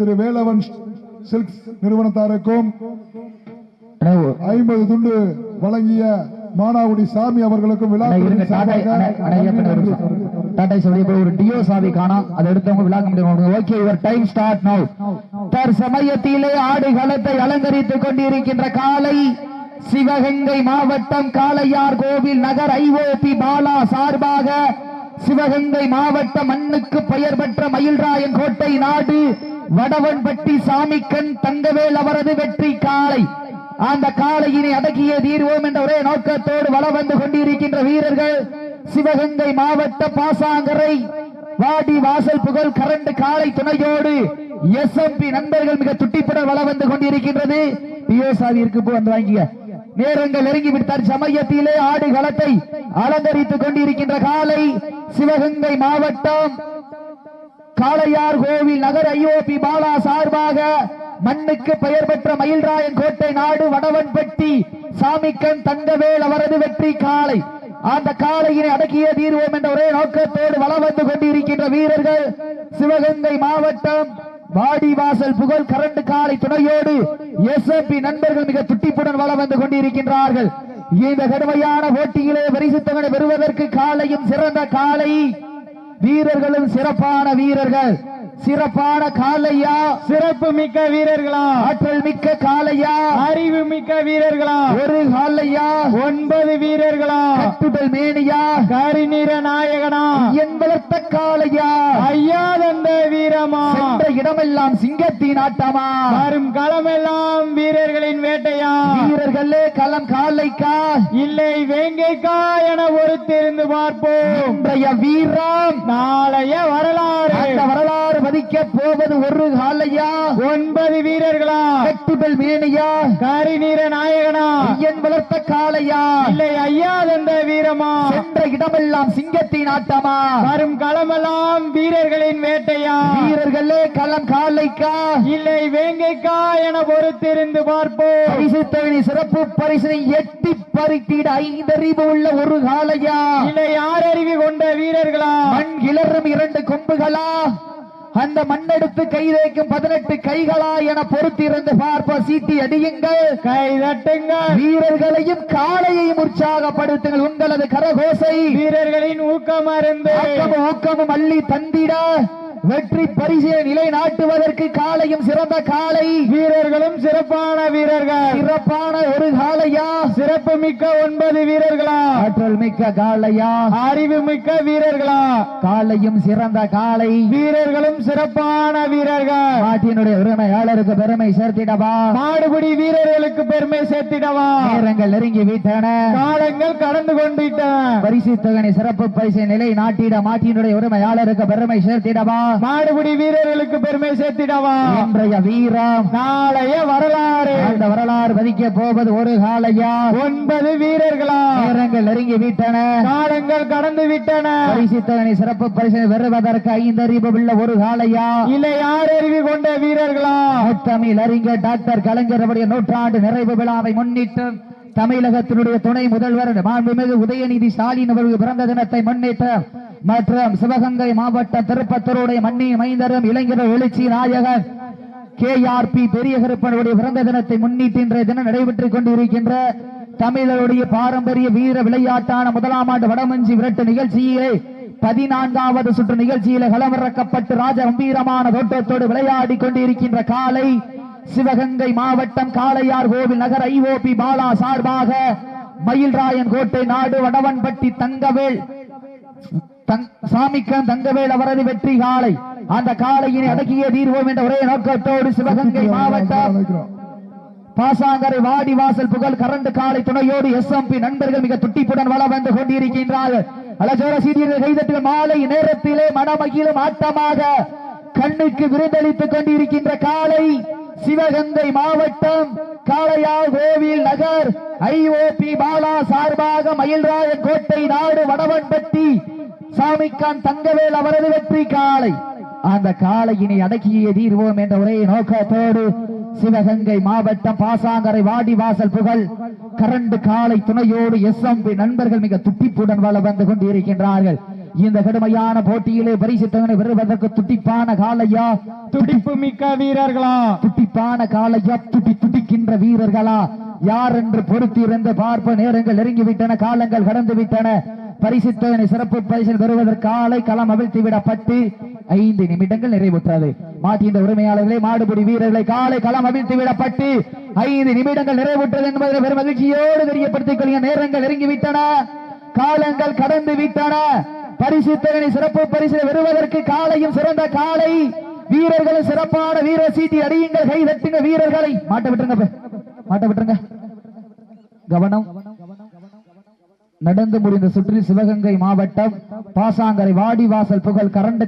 திரு Velavan silk நிறுவனத்தாருக்கும் 50 துண்டு வழங்கிய மானாவுடி சாமி அவர்களுக்கும் விழா ஒரு டியோ சாவி காணோம், அதை எடுத்தவங்க விழா committee. Okay, your time start now. தற்சமயத்திலே ஆடுகளத்தை அலங்கரித்துக் கொண்டிருக்கின்ற காலை சிவகங்கை மாவட்டம் காளையார் கோவில் நகர் ஐஓபி பாலா சார்பாக சிவகங்கை மாவட்டம் மண்ணுக்கு பெயர் பெற்ற மயில்ராயன் கோட்டை நாடு வடவன்பட்டி சாமிக்கன் தங்கவேல் அவரது வெற்றி காளை. அந்த காளையினை அடக்கிய தீர்வோம் என்ற ஒரே நோக்கத்தோடு வலம் வந்து கொண்டிருக்கின்ற வீரர்கள் சிவகங்கை மாவட்ட பாசாங்கரை வாடி வாசல் புகழ் கரண்ட் காளை துணையோடு எஸ்எம்பி நண்பர்கள் மிக துட்டிப்பட வலம் வந்து கொண்டிருக்கின்றது. பியோசாவிற்கு வந்து வாங்கிய நேரங்கள் நெருங்கி விட்டார். சமயத்திலே ஆடுகளத்தை அலங்கரித்துக் கொண்டிருக்கின்ற காலை சிவகங்கை மாவட்டம் காளையார் கோவில் நகர் ஐஓபி பாலா சார்பாக மண்ணுக்கு பெயர் பெற்ற மயில்ராயன் கோட்டை நாடு வடவன்பட்டி சாமிக்கன் தங்கவேல் அவரது வெற்றி காளை. அந்த காளையினை அடக்கிய தீர்வோம் என்ற ஒரே நோக்கத்தோடு வலம் வந்து கொண்டிருக்கின்ற வீரர்கள் சிவகங்கை மாவட்டம் வாடிவாசல் புகழ் கரண்ட் காளை துணையோடு எஸ்எம்பி நண்பர்கள் மிக துட்டிப்புடன் வலம் வந்து கொண்டிருக்கின்றார்கள். இந்த கடுமையான போட்டியிலே பரிசுத்தவனை பெறுவதற்கு காளையும் சிறந்த காளை, வீரர்களும் சிறப்பான வீரர்கள். சிறப்பான காளையா, சிறப்பு மிக்க வீரர்களா, ஆற்றல் மிக்க காளையா, அறிவு மிக்க வீரர்களா, ஒரு காளையா, 9 வீரர்களா, கட்டுடல் மேனியா, கரிநிற நாயகனா, என்பளத்த காளையா, ஐயா தந்த வீரமா, சென்ற இடமெல்லாம் சிங்கத்தின் ஆட்டமா, வரும் களமெல்லாம் வீரர்களின் வேட்டையா, வீரர்களே களம் காளைக்கா இல்லை வேங்கைக்கா என ஒருத்திருந்து பார்ப்போம். இன்றைய வீரம் நாளைய வரலாறு. அந்த வரலாறு மதிக்க போவது ஒரு காளையா, 9 வீரர்களா, கட்டுடல் மேனியா, கரிநிற நாயகனா, ஐயன் வளர்த்த காளையா இல்லை ஐயா தந்த வீரமா, சென்ற இடமெல்லாம் சிங்கத்தின் ஆட்டமா, வரும் களமெல்லாம் வீரர்களின் வேட்டையா, வீரர்களே களம் காளைக்கா இல்லை வேங்கைக்கா என பொறுத்திருந்து பார்ப்போம். பரிசுத்தவனி சிறப்பு பரிசனை எட்டி பறித்திட 5 அறிவு உள்ள ஒரு காளையா இல்லை 6 அறிவு கொண்ட வீரர்களா, மண் கிளறும் 2 கொம்புகளா, அந்த மண்ணெடுத்து கை வைக்கும் 18 கைகளா என பொறுத்திருந்து பார்ப்ப. சீட்டி அடியுங்கள், கை தட்டுங்கள், வீரர்களையும் காளையையும் உற்சாகப்படுத்துங்கள். உங்களது கரகோசை வீரர்களின் ஊக்கமும் அள்ளி தந்திட வெற்றி பரிசை நிலைநாட்டுவதற்கு காளையும் சிறந்த காளை, வீரர்களும் சிறப்பான வீரர்கள். சிறப்பான ஒரு காளையா, சிறப்பு மிக்க 9 வீரர்களா, ஆற்றல் மிக்க காளையா, அறிவு மிக்க வீரர்களா, காளையும் சிறந்த காளை, வீரர்களும் சிறப்பான வீரர்கள். நாட்டினுடைய உரிமையாளருக்கு பெருமை சேர்த்திடவா, மாடுபிடி வீரர்களுக்கு பெருமை சேர்த்திடவா. நேரங்கள் நெருங்கி விட்டன, காலங்கள் கடந்து கொண்டிட்டன. பரிசு தொகை சிறப்பு பரிசை நிலை நாட்டிட மாட்டினுடைய உரிமையாளருக்கு பெருமை சேர்த்திடவா, மாடுபிடி வீரர்களுக்கு பெருமை சேர்த்திடவா. இன்றைய வீரம் நாளைய வரலாறு. அந்த வரலாறு பதிக்க போவது ஒரு காளையா, 9 வீரர்களா. நேரங்கள் நெருங்கி விட்டன, காலங்கள் கடந்து விட்டன. பரிசுத்தவனை சிறப்பு பரிசு பெறுவதற்கு 5 அறிவு உள்ள ஒரு காளையா இல்லை 6 அறிவு கொண்ட வீரர்களா. தமிழ் அறிஞர் டாக்டர் கலைஞர் அவருடைய 100ஆண்டு நிறைவு விழாவை முன்னிட்டு தமிழகத்தினுடைய துணை முதல்வர் மாண்புமிகு உதயநிதி ஸ்டாலின் அவர்கள் பிறந்த தினத்தை முன்னிட்டு மற்றும் சிவகங்கை மாவட்ட திருப்பத்தூருடைய மண்ணின் மைந்தரும் இளைஞர் எழுச்சி நாயகன் KRP பெரிய கருப்பனுடைய பிறந்த தினத்தை முன்னிட்டு இன்றைய தினம் நடைபெற்றுக் கொண்டிருக்கின்ற தமிழருடைய பாரம்பரிய வீர விளையாட்டான 1ஆம் ஆண்டு வடமஞ்சி விரட்டு நிகழ்ச்சியிலே 14வது சுற்று நிகழ்ச்சியிலே களமிறக்கப்பட்டு ராஜ கம்பீரமான தோட்டத்தோடு விளையாடி கொண்டிருக்கின்ற காலை சிவகங்கை மாவட்டம் காளையார் கோவில் நகர் ஐஓபி பாலா சார்பாக மயில்ராயன் கோட்டை நாடு வடவன்பட்டி தங்கவேல் சாமிக்கன் தங்கவேல் அவரது வெற்றி காளை. அந்த காளையினை அடக்கிய தீர்வோம் என்ற ஒரே நோக்கத்தோடு சிவகங்கை மாவட்டம் பாசாங்கரை வாடி வாசல் புகழ் கரண்ட் காளை துணையோடு எஸ்எம்பி நண்பர்கள் மிக துட்டிப்புடன் வளம் வந்து கொண்டிருக்கின்றார்கள். அலஜோர சீரியர்கள் கைதட்டுகள் மாலை நேரத்திலே மனமகிழும் ஆட்டமாக கண்ணுக்கு விருந்தளித்துக் கொண்டிருக்கின்ற காளை சிவகங்கை மாவட்டம் காளையார் கோவில் நகர் ஐஓபி பாலா சார்பாக மயில்ராயன் கோட்டை நாடு வடவன்பட்டி சாமிக்கான் தங்கவேல் அவரது வெற்றி காளை. அந்த காளையினை அடக்கிய தீர்வோம் என்ற ஒரே நோக்கத்தோடு சிவகங்கை மாவட்டம் பாசாங்கரை வாடி வாசல் புகழ் கரண்ட் காளை துணையோடு எஸ்எம்பி நண்பர்கள் மிக துட்டிப்புடன் வளம் வந்து கொண்டிருக்கின்றார்கள். இந்த கடுமையான போட்டியிலே பரிசு தொகையை பெறுவதற்கு துடிப்பான காலையா, துடிப்பு மிக்க வீரர்களா, துடிப்பான காலையா, துடிக்கின்ற வீரர்களா யார் என்று பொறுத்திருந்து பார்ப்ப. நேரங்கள் நெருங்கிவிட்டன, காலங்கள் கடந்து விட்டன. பரிசு தொகை சிறப்பு பரிசில் பெறுவதற்கு காலை களம் அவிழ்த்து விடப்பட்டு 5 நிமிடங்கள் நிறைவுற்றது. மாட்டியின் உரிமையாளர்களே, மாடுபிடி வீரர்களை காலை களம் அவிழ்த்து விடப்பட்டு 5 நிமிடங்கள் நிறைவுற்றது என்பதை பெரும் மகிழ்ச்சியோடு தெரியப்படுத்திக் கொள்கிற. நேரங்கள் நெருங்கிவிட்டன, காலங்கள் கடந்து விட்டன. பரிசு தொகை சிறப்பு பரிசில் பெறுவதற்கு காலையும் சிறந்த காலை வீரர்களும் சிறப்பான வீர சீட்டி அடியுங்கள், கை தட்டுங்க வீரர்களை. மாட்ட விட்டுருங்க. கவனம். நடந்து முடிந்த சுற்றில் சிவகங்கை மாவட்டம் பாசாங்கரை வாடிவாசல் புகழ் கரண்ட்